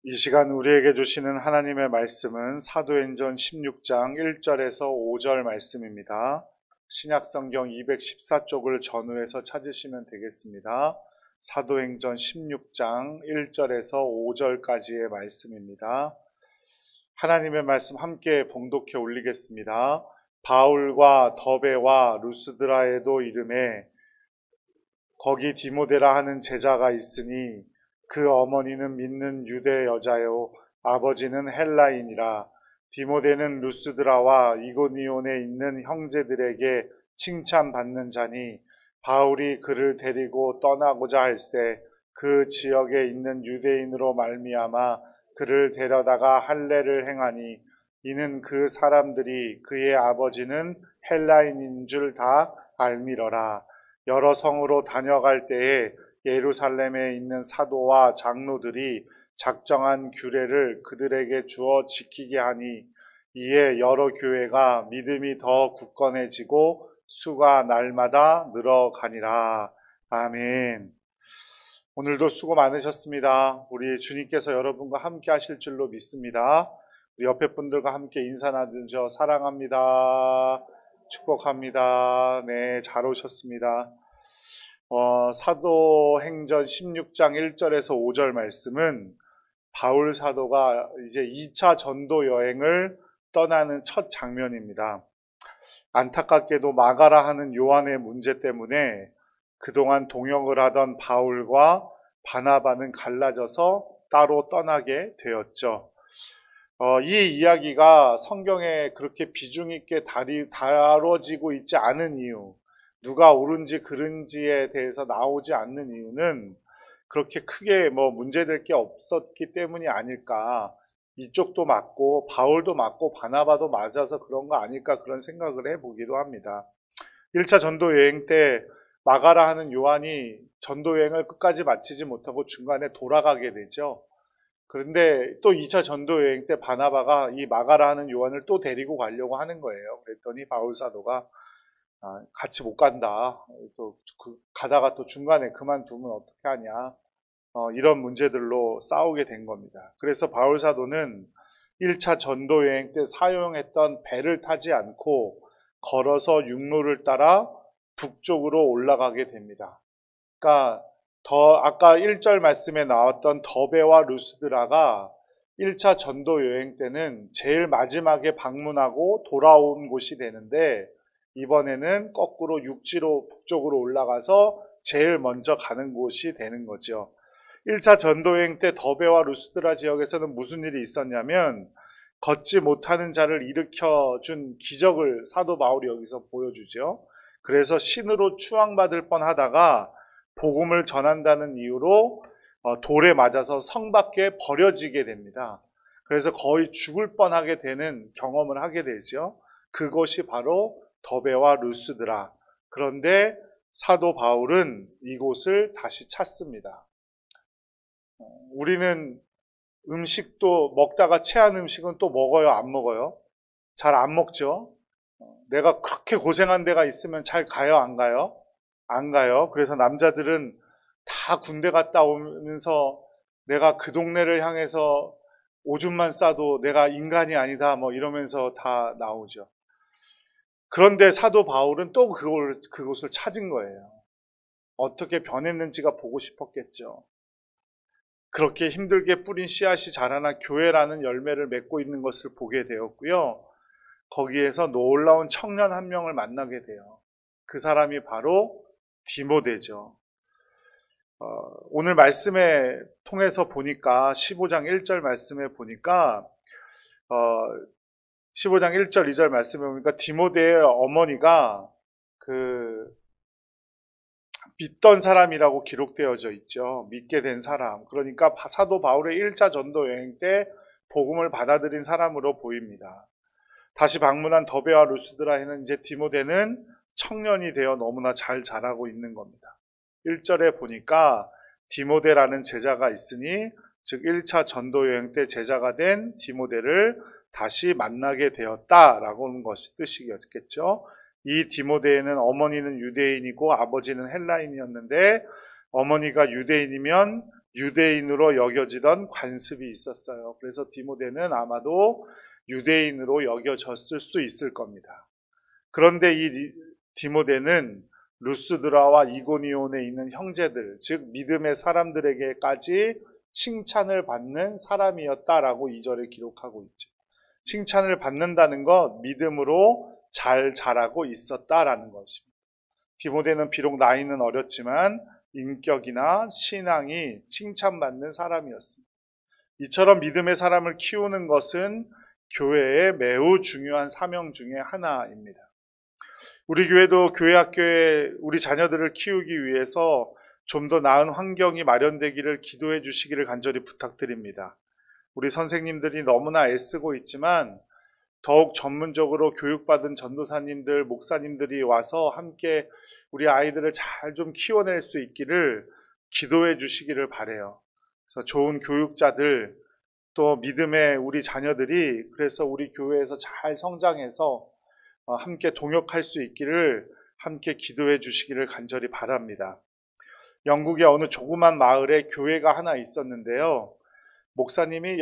이 시간 우리에게 주시는 하나님의 말씀은 사도행전 16장 1절에서 5절 말씀입니다. 신약성경 214쪽을 전후해서 찾으시면 되겠습니다. 사도행전 16장 1절에서 5절까지의 말씀입니다. 하나님의 말씀 함께 봉독해 올리겠습니다. 바울과 더베와 루스드라에도 이름에 거기 디모데라 하는 제자가 있으니 그 어머니는 믿는 유대 여자요 아버지는 헬라인이라. 디모데는 루스드라와 이고니온에 있는 형제들에게 칭찬받는 자니 바울이 그를 데리고 떠나고자 할세 그 지역에 있는 유대인으로 말미암아 그를 데려다가 할례를 행하니 이는 그 사람들이 그의 아버지는 헬라인인 줄 다 알미러라. 여러 성으로 다녀갈 때에 예루살렘에 있는 사도와 장로들이 작정한 규례를 그들에게 주어 지키게 하니 이에 여러 교회가 믿음이 더 굳건해지고 수가 날마다 늘어가니라. 아멘. 오늘도 수고 많으셨습니다. 우리 주님께서 여러분과 함께 하실 줄로 믿습니다. 우리 옆에 분들과 함께 인사 나누죠. 사랑합니다. 축복합니다. 네, 잘 오셨습니다. 사도행전 16장 1절에서 5절 말씀은 바울 사도가 이제 2차 전도 여행을 떠나는 첫 장면입니다. 안타깝게도 마가라 하는 요한의 문제 때문에 그동안 동역을 하던 바울과 바나바는 갈라져서 따로 떠나게 되었죠. 이 이야기가 성경에 그렇게 비중 있게 다뤄지고 있지 않은 이유, 누가 옳은지 그른지에 대해서 나오지 않는 이유는 그렇게 크게 문제될 게 없었기 때문이 아닐까. 이쪽도 맞고 바울도 맞고 바나바도 맞아서 그런 거 아닐까, 그런 생각을 해보기도 합니다. 1차 전도 여행 때 마가라 하는 요한이 전도 여행을 끝까지 마치지 못하고 중간에 돌아가게 되죠. 그런데 또 2차 전도 여행 때 바나바가 이 마가라 하는 요한을 또 데리고 가려고 하는 거예요. 그랬더니 바울 사도가 같이 못 간다. 또 가다가 또 중간에 그만두면 어떻게 하냐. 이런 문제들로 싸우게 된 겁니다. 그래서 바울 사도는 1차 전도 여행 때 사용했던 배를 타지 않고 걸어서 육로를 따라 북쪽으로 올라가게 됩니다. 그러니까 아까 1절 말씀에 나왔던 더베와 루스드라가 1차 전도 여행 때는 제일 마지막에 방문하고 돌아온 곳이 되는데, 이번에는 거꾸로 육지로 북쪽으로 올라가서 제일 먼저 가는 곳이 되는 거죠. 1차 전도여행 때 더베와 루스드라 지역에서는 무슨 일이 있었냐면, 걷지 못하는 자를 일으켜준 기적을 사도 바울이 여기서 보여주죠. 그래서 신으로 추앙받을 뻔하다가 복음을 전한다는 이유로 돌에 맞아서 성 밖에 버려지게 됩니다. 그래서 거의 죽을 뻔하게 되는 경험을 하게 되죠. 그것이 바로 더베와 루스드라. 그런데 사도 바울은 이곳을 다시 찾습니다. 우리는 음식도 먹다가 체한 음식은 또 먹어요, 안 먹어요? 잘 안 먹죠? 내가 그렇게 고생한 데가 있으면 잘 가요, 안 가요? 안 가요. 그래서 남자들은 다 군대 갔다 오면서 내가 그 동네를 향해서 오줌만 싸도 내가 인간이 아니다 이러면서 다 나오죠. 그런데 사도 바울은 또 그곳을 찾은 거예요. 어떻게 변했는지가 보고 싶었겠죠. 그렇게 힘들게 뿌린 씨앗이 자라나 교회라는 열매를 맺고 있는 것을 보게 되었고요. 거기에서 놀라운 청년 한 명을 만나게 돼요. 그 사람이 바로 디모데죠. 오늘 말씀에 통해서 보니까 15장 1절 말씀에 보니까 15장 1절 2절 말씀에 보니까 디모데의 어머니가 믿던 사람이라고 기록되어져 있죠. 믿게 된 사람. 그러니까 사도 바울의 1차 전도 여행 때 복음을 받아들인 사람으로 보입니다. 다시 방문한 더베와 루스드라에는 이제 디모데는 청년이 되어 너무나 잘 자라고 있는 겁니다. 1절에 보니까 디모데라는 제자가 있으니, 즉 1차 전도 여행 때 제자가 된 디모데를 다시 만나게 되었다라고 하는 것이 뜻이겠죠. 이 디모데에는 어머니는 유대인이고 아버지는 헬라인이었는데, 어머니가 유대인이면 유대인으로 여겨지던 관습이 있었어요. 그래서 디모데는 아마도 유대인으로 여겨졌을 수 있을 겁니다. 그런데 이 디모데는 루스드라와 이고니온에 있는 형제들, 즉 믿음의 사람들에게까지 칭찬을 받는 사람이었다라고 2절에 기록하고 있죠. 칭찬을 받는다는 것, 믿음으로 잘 자라고 있었다라는 것입니다. 디모데는 비록 나이는 어렸지만 인격이나 신앙이 칭찬받는 사람이었습니다. 이처럼 믿음의 사람을 키우는 것은 교회의 매우 중요한 사명 중에 하나입니다. 우리 교회도 교회 학교에 우리 자녀들을 키우기 위해서 좀 더 나은 환경이 마련되기를 기도해 주시기를 간절히 부탁드립니다. 우리 선생님들이 너무나 애쓰고 있지만 더욱 전문적으로 교육받은 전도사님들, 목사님들이 와서 함께 우리 아이들을 잘 좀 키워낼 수 있기를 기도해 주시기를 바라요. 그래서 좋은 교육자들, 또 믿음의 우리 자녀들이 그래서 우리 교회에서 잘 성장해서 함께 동역할 수 있기를 함께 기도해 주시기를 간절히 바랍니다. 영국의 어느 조그만 마을에 교회가 하나 있었는데요. 목사님이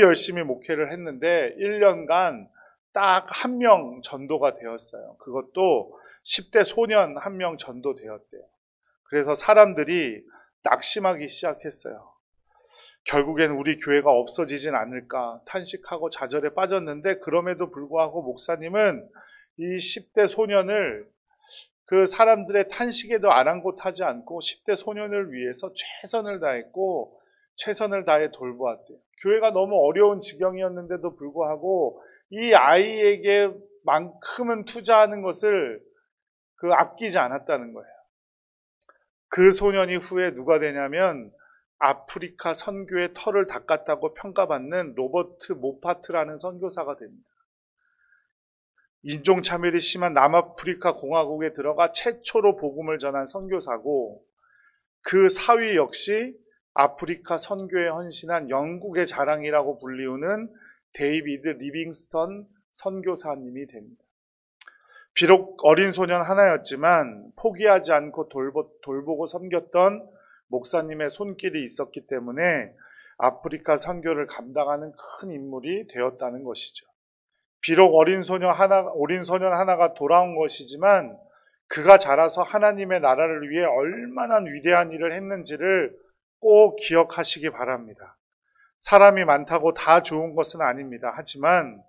열심히 목회를 했는데 1년간 딱 한 명 전도가 되었어요. 그것도 10대 소년 한 명 전도되었대요. 그래서 사람들이 낙심하기 시작했어요. 결국엔 우리 교회가 없어지진 않을까 탄식하고 좌절에 빠졌는데, 그럼에도 불구하고 목사님은 이 10대 소년을 그 사람들의 탄식에도 아랑곳하지 않고 10대 소년을 위해서 최선을 다했고 최선을 다해 돌보았대요. 교회가 너무 어려운 지경이었는데도 불구하고 이 아이에게만큼은 투자하는 것을 아끼지 않았다는 거예요. 그 소년이 후에 누가 되냐면 아프리카 선교의 털을 닦았다고 평가받는 로버트 모파트라는 선교사가 됩니다. 인종차별이 심한 남아프리카 공화국에 들어가 최초로 복음을 전한 선교사고, 그 사위 역시 아프리카 선교에 헌신한 영국의 자랑이라고 불리우는 데이비드 리빙스턴 선교사님이 됩니다. 비록 어린 소년 하나였지만 포기하지 않고 돌보고 섬겼던 목사님의 손길이 있었기 때문에 아프리카 선교를 감당하는 큰 인물이 되었다는 것이죠. 비록 어린 소년 하나가 돌아온 것이지만 그가 자라서 하나님의 나라를 위해 얼마나 위대한 일을 했는지를 꼭 기억하시기 바랍니다. 사람이 많다고 다 좋은 것은 아닙니다. 하지만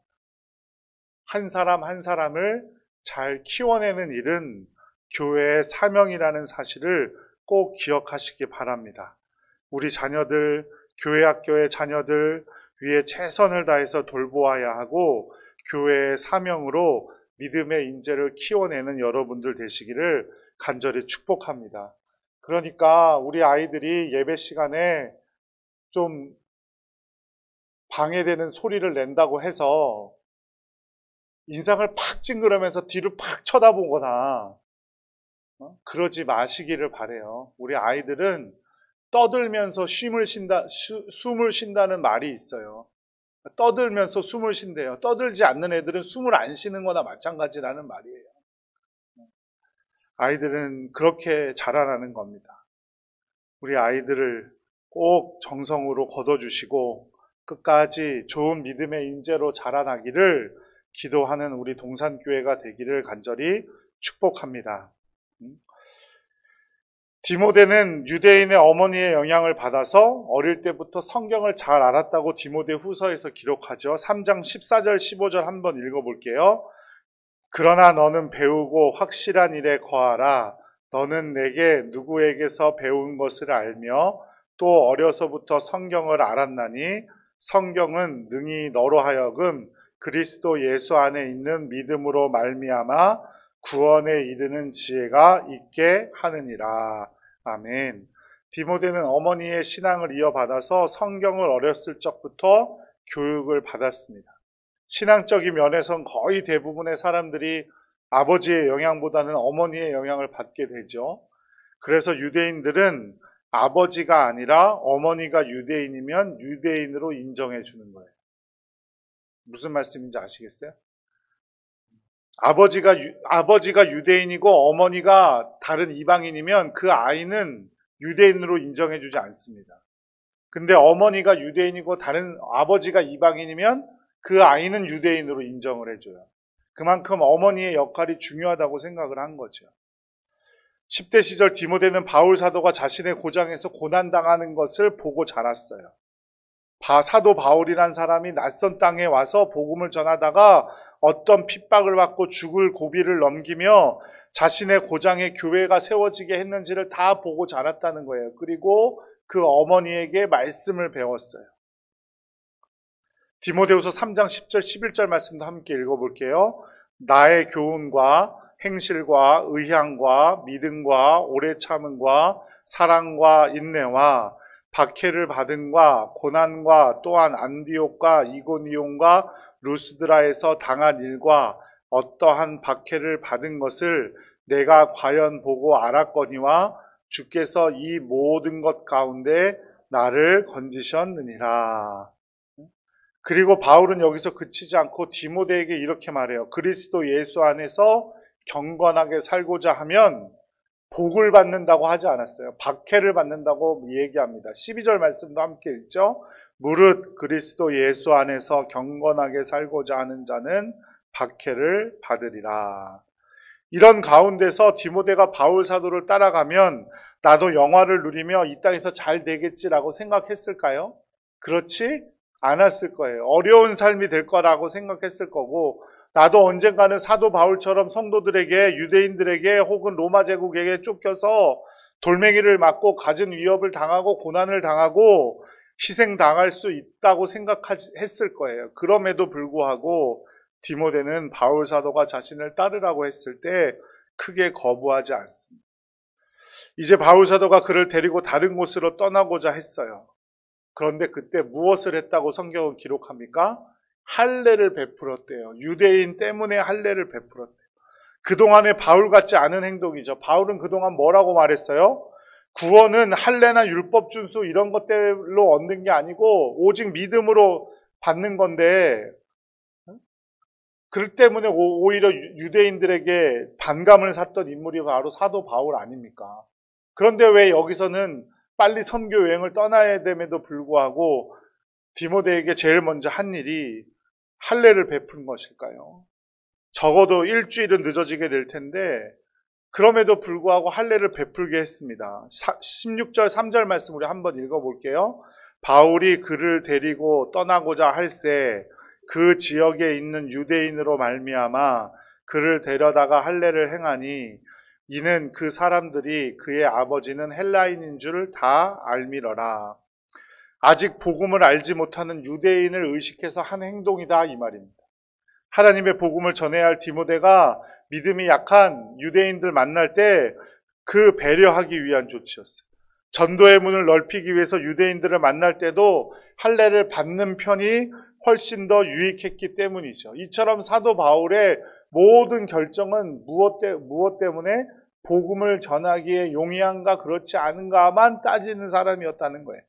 한 사람 한 사람을 잘 키워내는 일은 교회의 사명이라는 사실을 꼭 기억하시기 바랍니다. 우리 자녀들, 교회 학교의 자녀들 위에 최선을 다해서 돌보아야 하고 교회의 사명으로 믿음의 인재를 키워내는 여러분들 되시기를 간절히 축복합니다. 그러니까 우리 아이들이 예배 시간에 좀 방해되는 소리를 낸다고 해서 인상을 팍 찡그러면서 뒤를 팍 쳐다보거나 그러지 마시기를 바라요. 우리 아이들은 떠들면서 숨을 쉰다는 말이 있어요. 떠들면서 숨을 쉰대요. 떠들지 않는 애들은 숨을 안 쉬는 거나 마찬가지라는 말이에요. 아이들은 그렇게 자라나는 겁니다. 우리 아이들을 꼭 정성으로 거둬주시고 끝까지 좋은 믿음의 인재로 자라나기를 기도하는 우리 동산교회가 되기를 간절히 축복합니다. 디모데는 유대인의 어머니의 영향을 받아서 어릴 때부터 성경을 잘 알았다고 디모데 후서에서 기록하죠. 3장 14절 15절 한번 읽어볼게요. 그러나 너는 배우고 확실한 일에 거하라. 너는 내게 누구에게서 배운 것을 알며 또 어려서부터 성경을 알았나니 성경은 능히 너로 하여금 그리스도 예수 안에 있는 믿음으로 말미암아 구원에 이르는 지혜가 있게 하느니라. 아멘. 디모데는 어머니의 신앙을 이어받아서 성경을 어렸을 적부터 교육을 받았습니다. 신앙적인 면에선 거의 대부분의 사람들이 아버지의 영향보다는 어머니의 영향을 받게 되죠. 그래서 유대인들은 아버지가 아니라 어머니가 유대인이면 유대인으로 인정해 주는 거예요. 무슨 말씀인지 아시겠어요? 아버지가 유대인이고 어머니가 다른 이방인이면 그 아이는 유대인으로 인정해주지 않습니다. 근데 어머니가 유대인이고 다른 아버지가 이방인이면 그 아이는 유대인으로 인정을 해줘요. 그만큼 어머니의 역할이 중요하다고 생각을 한 거죠. 10대 시절 디모데는 바울 사도가 자신의 고장에서 고난당하는 것을 보고 자랐어요. 사도 바울이란 사람이 낯선 땅에 와서 복음을 전하다가 어떤 핍박을 받고 죽을 고비를 넘기며 자신의 고장에 교회가 세워지게 했는지를 다 보고 자랐다는 거예요. 그리고 그 어머니에게 말씀을 배웠어요. 디모데후서 3장 10절 11절 말씀도 함께 읽어볼게요. 나의 교훈과 행실과 의향과 믿음과 오래 참음과 사랑과 인내와 박해를 받음과 고난과 또한 안디옥과 이고니온과 루스드라에서 당한 일과 어떠한 박해를 받은 것을 내가 과연 보고 알았거니와 주께서 이 모든 것 가운데 나를 건지셨느니라. 그리고 바울은 여기서 그치지 않고 디모데에게 이렇게 말해요. 그리스도 예수 안에서 경건하게 살고자 하면 복을 받는다고 하지 않았어요. 박해를 받는다고 얘기합니다. 12절 말씀도 함께 읽죠. 무릇 그리스도 예수 안에서 경건하게 살고자 하는 자는 박해를 받으리라. 이런 가운데서 디모데가 바울 사도를 따라가면 나도 영화를 누리며 이 땅에서 잘 되겠지라고 생각했을까요? 그렇지 않았을 거예요. 어려운 삶이 될 거라고 생각했을 거고, 나도 언젠가는 사도 바울처럼 성도들에게, 유대인들에게 혹은 로마 제국에게 쫓겨서 돌멩이를 맞고 갖은 위협을 당하고 고난을 당하고 희생당할 수 있다고 생각했을 거예요. 그럼에도 불구하고 디모데는 바울 사도가 자신을 따르라고 했을 때 크게 거부하지 않습니다. 이제 바울 사도가 그를 데리고 다른 곳으로 떠나고자 했어요. 그런데 그때 무엇을 했다고 성경은 기록합니까? 할례를 베풀었대요. 유대인 때문에 할례를 베풀었대요. 그동안의 바울 같지 않은 행동이죠. 바울은 그동안 뭐라고 말했어요? 구원은 할례나 율법 준수 이런 것들로 얻는 게 아니고 오직 믿음으로 받는 건데, 그렇기 때문에 오히려 유대인들에게 반감을 샀던 인물이 바로 사도 바울 아닙니까? 그런데 왜 여기서는 빨리 선교 여행을 떠나야 됨에도 불구하고 디모데에게 제일 먼저 한 일이 할례를 베푼 것일까요? 적어도 일주일은 늦어지게 될 텐데 그럼에도 불구하고 할례를 베풀게 했습니다. 16절 3절 말씀 우리 한번 읽어볼게요. 바울이 그를 데리고 떠나고자 할새 그 지역에 있는 유대인으로 말미암아 그를 데려다가 할례를 행하니 이는 그 사람들이 그의 아버지는 헬라인인 줄 다 알미러라. 아직 복음을 알지 못하는 유대인을 의식해서 한 행동이다 이 말입니다. 하나님의 복음을 전해야 할 디모데가 믿음이 약한 유대인들 만날 때 그 배려하기 위한 조치였어요. 전도의 문을 넓히기 위해서 유대인들을 만날 때도 할례를 받는 편이 훨씬 더 유익했기 때문이죠. 이처럼 사도 바울의 모든 결정은 무엇 때문에 복음을 전하기에 용이한가 그렇지 않은가만 따지는 사람이었다는 거예요.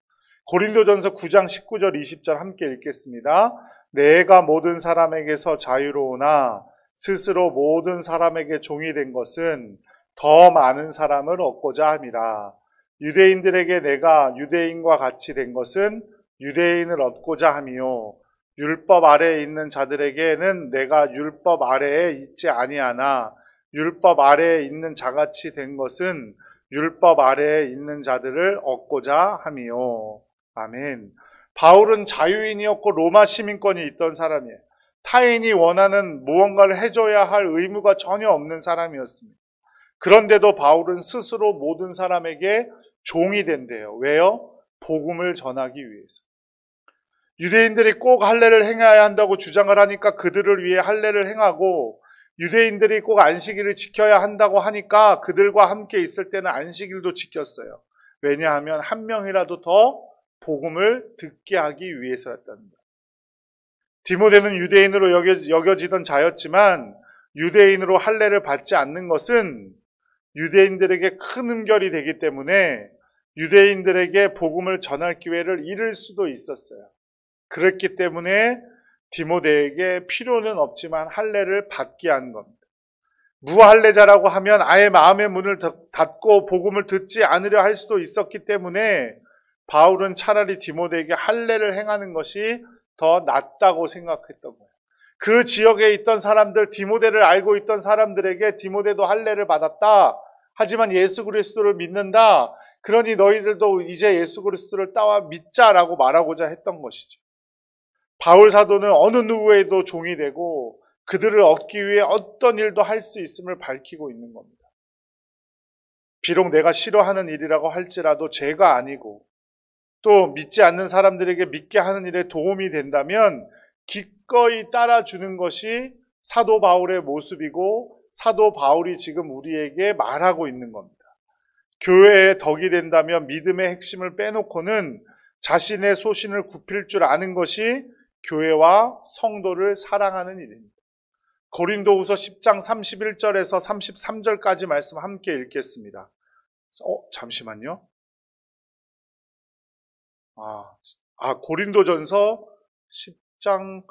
고린도전서 9장 19절 20절 함께 읽겠습니다. 내가 모든 사람에게서 자유로우나 스스로 모든 사람에게 종이 된 것은 더 많은 사람을 얻고자 함이라. 유대인들에게 내가 유대인과 같이 된 것은 유대인을 얻고자 함이요 율법 아래에 있는 자들에게는 내가 율법 아래에 있지 아니하나 율법 아래에 있는 자같이 된 것은 율법 아래에 있는 자들을 얻고자 함이요. 아멘. 바울은 자유인이었고 로마 시민권이 있던 사람이에요. 타인이 원하는 무언가를 해줘야 할 의무가 전혀 없는 사람이었습니다. 그런데도 바울은 스스로 모든 사람에게 종이 된대요. 왜요? 복음을 전하기 위해서. 유대인들이 꼭 할례를 행해야 한다고 주장을 하니까 그들을 위해 할례를 행하고, 유대인들이 꼭 안식일을 지켜야 한다고 하니까 그들과 함께 있을 때는 안식일도 지켰어요. 왜냐하면 한 명이라도 더 복음을 듣게 하기 위해서였답니다. 디모데는 유대인으로 여겨지던 자였지만 유대인으로 할례를 받지 않는 것은 유대인들에게 큰 음결이 되기 때문에 유대인들에게 복음을 전할 기회를 잃을 수도 있었어요. 그랬기 때문에 디모데에게 필요는 없지만 할례를 받게 한 겁니다. 무할례자라고 하면 아예 마음의 문을 닫고 복음을 듣지 않으려 할 수도 있었기 때문에 바울은 차라리 디모데에게 할례를 행하는 것이 더 낫다고 생각했던 거예요. 그 지역에 있던 사람들, 디모데를 알고 있던 사람들에게 디모데도 할례를 받았다. 하지만 예수 그리스도를 믿는다. 그러니 너희들도 이제 예수 그리스도를 따와 믿자라고 말하고자 했던 것이죠. 바울 사도는 어느 누구에도 종이 되고 그들을 얻기 위해 어떤 일도 할 수 있음을 밝히고 있는 겁니다. 비록 내가 싫어하는 일이라고 할지라도 죄가 아니고 또 믿지 않는 사람들에게 믿게 하는 일에 도움이 된다면 기꺼이 따라주는 것이 사도 바울의 모습이고 사도 바울이 지금 우리에게 말하고 있는 겁니다. 교회의 덕이 된다면 믿음의 핵심을 빼놓고는 자신의 소신을 굽힐 줄 아는 것이 교회와 성도를 사랑하는 일입니다. 고린도후서 10장 31절에서 33절까지 말씀 함께 읽겠습니다. 잠시만요. 고린도전서 10장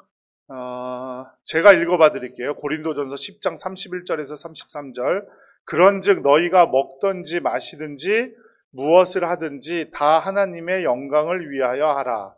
제가 읽어봐 드릴게요. 고린도전서 10장 31절에서 33절. 그런즉 너희가 먹든지 마시든지 무엇을 하든지 다 하나님의 영광을 위하여 하라.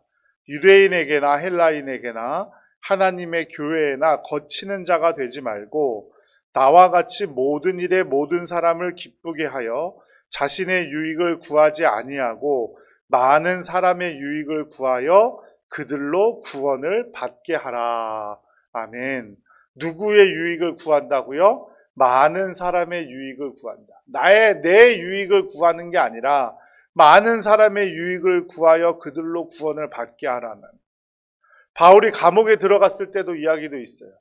유대인에게나 헬라인에게나 하나님의 교회에나 거치는 자가 되지 말고 나와 같이 모든 일에 모든 사람을 기쁘게 하여 자신의 유익을 구하지 아니하고 많은 사람의 유익을 구하여 그들로 구원을 받게 하라. 아멘. 누구의 유익을 구한다고요? 많은 사람의 유익을 구한다. 내 유익을 구하는 게 아니라 많은 사람의 유익을 구하여 그들로 구원을 받게 하라는. 바울이 감옥에 들어갔을 때도 이야기도 있어요.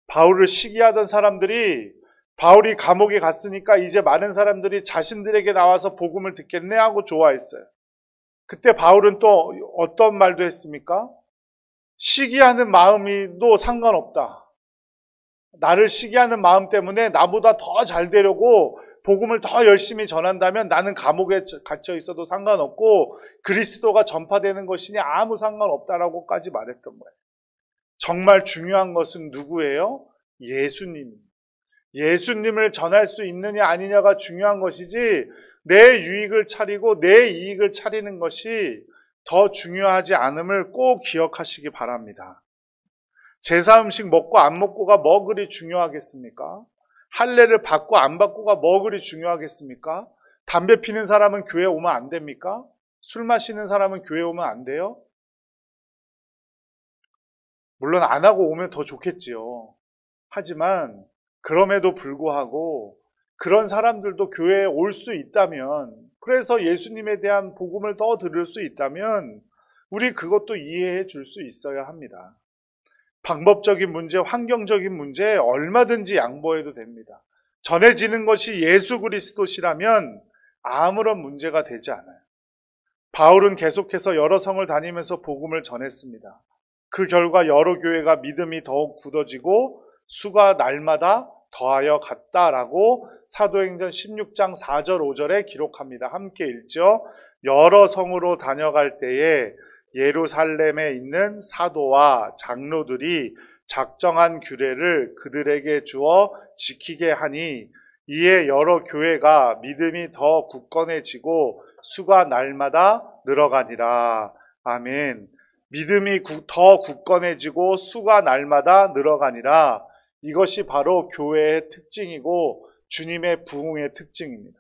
바울을 시기하던 사람들이 바울이 감옥에 갔으니까 이제 많은 사람들이 자신들에게 나와서 복음을 듣겠네 하고 좋아했어요. 그때 바울은 또 어떤 말도 했습니까? 시기하는 마음이도 상관없다. 나를 시기하는 마음 때문에 나보다 더 잘 되려고 복음을 더 열심히 전한다면 나는 감옥에 갇혀 있어도 상관없고 그리스도가 전파되는 것이니 아무 상관없다라고까지 말했던 거예요. 정말 중요한 것은 누구예요? 예수님. 예수님을 전할 수 있느냐 아니냐가 중요한 것이지 내 유익을 차리고 내 이익을 차리는 것이 더 중요하지 않음을 꼭 기억하시기 바랍니다. 제사 음식 먹고 안 먹고가 뭐 그리 중요하겠습니까? 할례를 받고 안 받고가 뭐 그리 중요하겠습니까? 담배 피는 사람은 교회 오면 안 됩니까? 술 마시는 사람은 교회 오면 안 돼요? 물론 안 하고 오면 더 좋겠지요. 하지만 그럼에도 불구하고 그런 사람들도 교회에 올 수 있다면, 그래서 예수님에 대한 복음을 더 들을 수 있다면 우리 그것도 이해해 줄 수 있어야 합니다. 방법적인 문제, 환경적인 문제 얼마든지 양보해도 됩니다. 전해지는 것이 예수 그리스도시라면 아무런 문제가 되지 않아요. 바울은 계속해서 여러 성을 다니면서 복음을 전했습니다. 그 결과 여러 교회가 믿음이 더욱 굳어지고 수가 날마다 더하여 갔다라고 사도행전 16장 4절 5절에 기록합니다. 함께 읽죠. 여러 성으로 다녀갈 때에 예루살렘에 있는 사도와 장로들이 작정한 규례를 그들에게 주어 지키게 하니 이에 여러 교회가 믿음이 더 굳건해지고 수가 날마다 늘어가니라. 아멘. 믿음이 더 굳건해지고 수가 날마다 늘어가니라. 이것이 바로 교회의 특징이고 주님의 부흥의 특징입니다.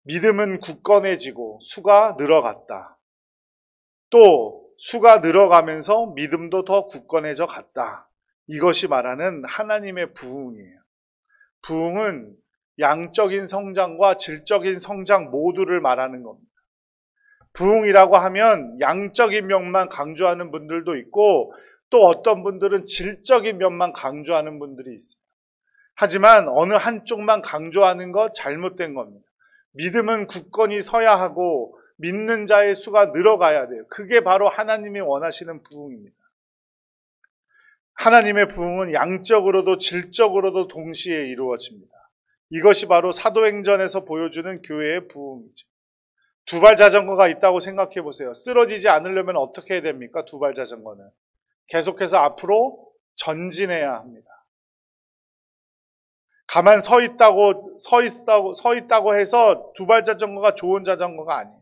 믿음은 굳건해지고 수가 늘어갔다. 또 수가 늘어가면서 믿음도 더 굳건해져 갔다. 이것이 말하는 하나님의 부흥이에요. 부흥은 양적인 성장과 질적인 성장 모두를 말하는 겁니다. 부흥이라고 하면 양적인 면만 강조하는 분들도 있고 또 어떤 분들은 질적인 면만 강조하는 분들이 있어요. 하지만 어느 한쪽만 강조하는 거 잘못된 겁니다. 믿음은 굳건히 서야 하고 믿는 자의 수가 늘어가야 돼요. 그게 바로 하나님이 원하시는 부흥입니다. 하나님의 부흥은 양적으로도 질적으로도 동시에 이루어집니다. 이것이 바로 사도행전에서 보여주는 교회의 부흥이죠. 두발 자전거가 있다고 생각해 보세요. 쓰러지지 않으려면 어떻게 해야 됩니까? 두발 자전거는 계속해서 앞으로 전진해야 합니다. 가만 서 있다고 해서 두발 자전거가 좋은 자전거가 아니에요.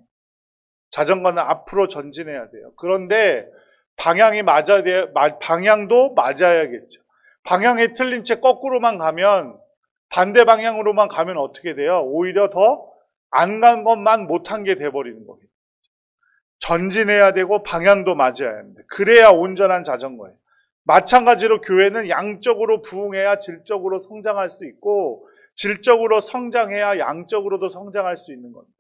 자전거는 앞으로 전진해야 돼요. 그런데 방향이 맞아야 돼요. 방향도 맞아야겠죠. 방향이 틀린 채 거꾸로만 가면, 반대 방향으로만 가면 어떻게 돼요? 오히려 더 안 간 것만 못한 게 돼버리는 거예요. 전진해야 되고 방향도 맞아야 합니다. 그래야 온전한 자전거예요. 마찬가지로 교회는 양적으로 부흥해야 질적으로 성장할 수 있고, 질적으로 성장해야 양적으로도 성장할 수 있는 겁니다.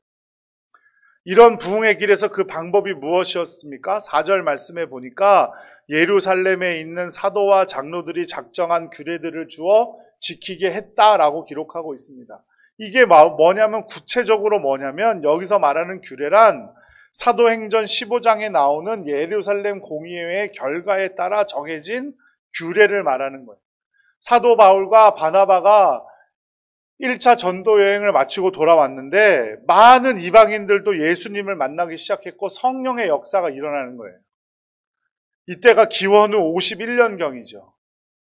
이런 부흥의 길에서 그 방법이 무엇이었습니까? 4절 말씀에 보니까 예루살렘에 있는 사도와 장로들이 작정한 규례들을 주어 지키게 했다라고 기록하고 있습니다. 이게 뭐냐면, 구체적으로 뭐냐면, 여기서 말하는 규례란 사도행전 15장에 나오는 예루살렘 공의회의 결과에 따라 정해진 규례를 말하는 거예요. 사도 바울과 바나바가 1차 전도 여행을 마치고 돌아왔는데 많은 이방인들도 예수님을 만나기 시작했고 성령의 역사가 일어나는 거예요. 이때가 기원 후 51년경이죠.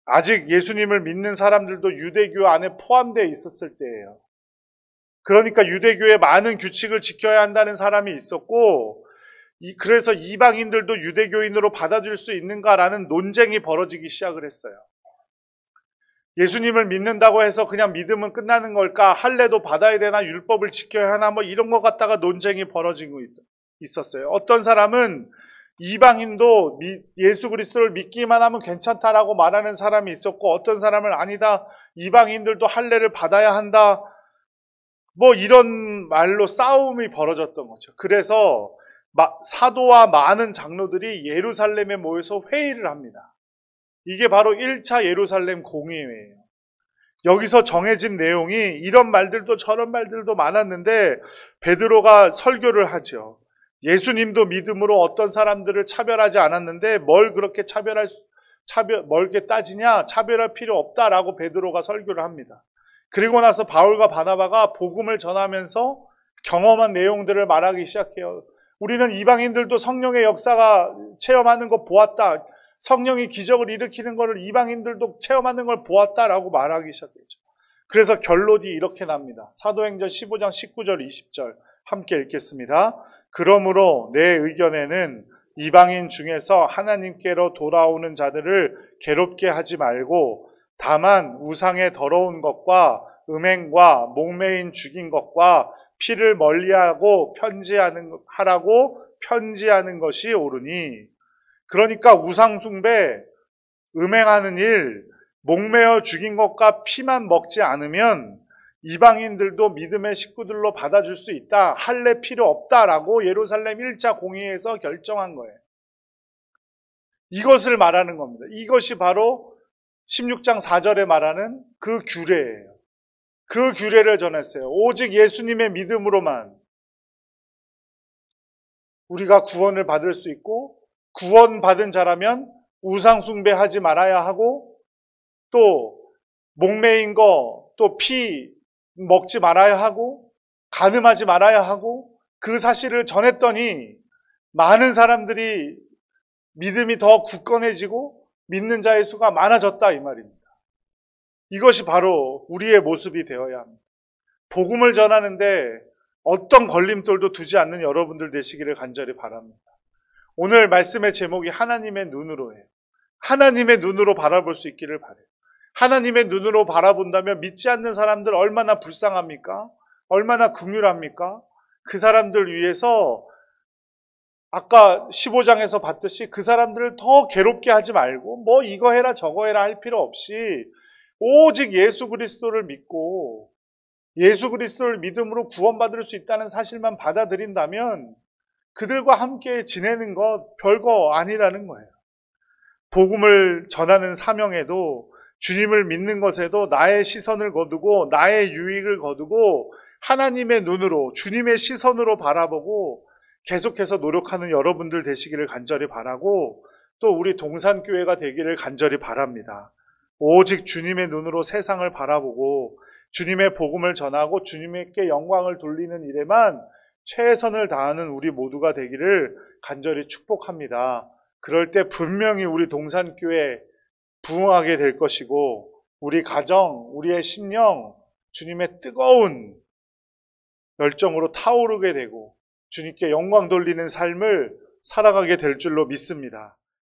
아직 예수님을 믿는 사람들도 유대교 안에 포함되어 있었을 때예요. 그러니까 유대교의 많은 규칙을 지켜야 한다는 사람이 있었고, 그래서 이방인들도 유대교인으로 받아줄 수 있는가라는 논쟁이 벌어지기 시작을 했어요. 예수님을 믿는다고 해서 그냥 믿으면 끝나는 걸까? 할례도 받아야 되나? 율법을 지켜야 하나? 뭐 이런 것 갖다가 논쟁이 벌어지고 있었어요. 어떤 사람은 이방인도 예수 그리스도를 믿기만 하면 괜찮다라고 말하는 사람이 있었고, 어떤 사람은 아니다, 이방인들도 할례를 받아야 한다, 뭐 이런 말로 싸움이 벌어졌던 거죠. 그래서 사도와 많은 장로들이 예루살렘에 모여서 회의를 합니다. 이게 바로 1차 예루살렘 공의회예요. 여기서 정해진 내용이 이런 말들도 저런 말들도 많았는데, 베드로가 설교를 하죠. 예수님도 믿음으로 어떤 사람들을 차별하지 않았는데 뭘 그렇게 멀게 따지냐, 차별할 필요 없다라고 베드로가 설교를 합니다. 그리고 나서 바울과 바나바가 복음을 전하면서 경험한 내용들을 말하기 시작해요. 우리는 이방인들도 성령의 역사가 체험하는 거 보았다. 성령이 기적을 일으키는 것을 이방인들도 체험하는 걸 보았다라고 말하기 시작했죠. 그래서 결론이 이렇게 납니다. 사도행전 15장 19절 20절 함께 읽겠습니다. 그러므로 내 의견에는 이방인 중에서 하나님께로 돌아오는 자들을 괴롭게 하지 말고 다만 우상의 더러운 것과 음행과 목매인 죽인 것과 피를 멀리하고 하라고 편지하는 것이 옳으니. 그러니까 우상 숭배, 음행하는 일, 목매어 죽인 것과 피만 먹지 않으면 이방인들도 믿음의 식구들로 받아줄 수 있다, 할례 필요 없다라고 예루살렘 1차 공의회에서 결정한 거예요. 이것을 말하는 겁니다. 이것이 바로 16장 4절에 말하는 그 규례예요. 그 규례를 전했어요. 오직 예수님의 믿음으로만 우리가 구원을 받을 수 있고, 구원받은 자라면 우상 숭배하지 말아야 하고, 또 목매인 거, 또 피 먹지 말아야 하고, 간음하지 말아야 하고, 그 사실을 전했더니 많은 사람들이 믿음이 더 굳건해지고 믿는 자의 수가 많아졌다 이 말입니다. 이것이 바로 우리의 모습이 되어야 합니다. 복음을 전하는데 어떤 걸림돌도 두지 않는 여러분들 되시기를 간절히 바랍니다. 오늘 말씀의 제목이 하나님의 눈으로예요. 하나님의 눈으로 바라볼 수 있기를 바라요. 하나님의 눈으로 바라본다면 믿지 않는 사람들 얼마나 불쌍합니까? 얼마나 긍휼합니까? 그 사람들 위해서 아까 15장에서 봤듯이 그 사람들을 더 괴롭게 하지 말고 뭐 이거 해라 저거 해라 할 필요 없이 오직 예수 그리스도를 믿고 예수 그리스도를 믿음으로 구원받을 수 있다는 사실만 받아들인다면 그들과 함께 지내는 것 별거 아니라는 거예요. 복음을 전하는 사명에도, 주님을 믿는 것에도 나의 시선을 거두고 나의 유익을 거두고 하나님의 눈으로, 주님의 시선으로 바라보고 계속해서 노력하는 여러분들 되시기를 간절히 바라고, 또 우리 동산교회가 되기를 간절히 바랍니다. 오직 주님의 눈으로 세상을 바라보고 주님의 복음을 전하고 주님께 영광을 돌리는 일에만 최선을 다하는 우리 모두가 되기를 간절히 축복합니다. 그럴 때 분명히 우리 동산교회 부흥하게 될 것이고 우리 가정, 우리의 심령, 주님의 뜨거운 열정으로 타오르게 되고 주님께 영광 돌리는 삶을 살아가게 될 줄로 믿습니다.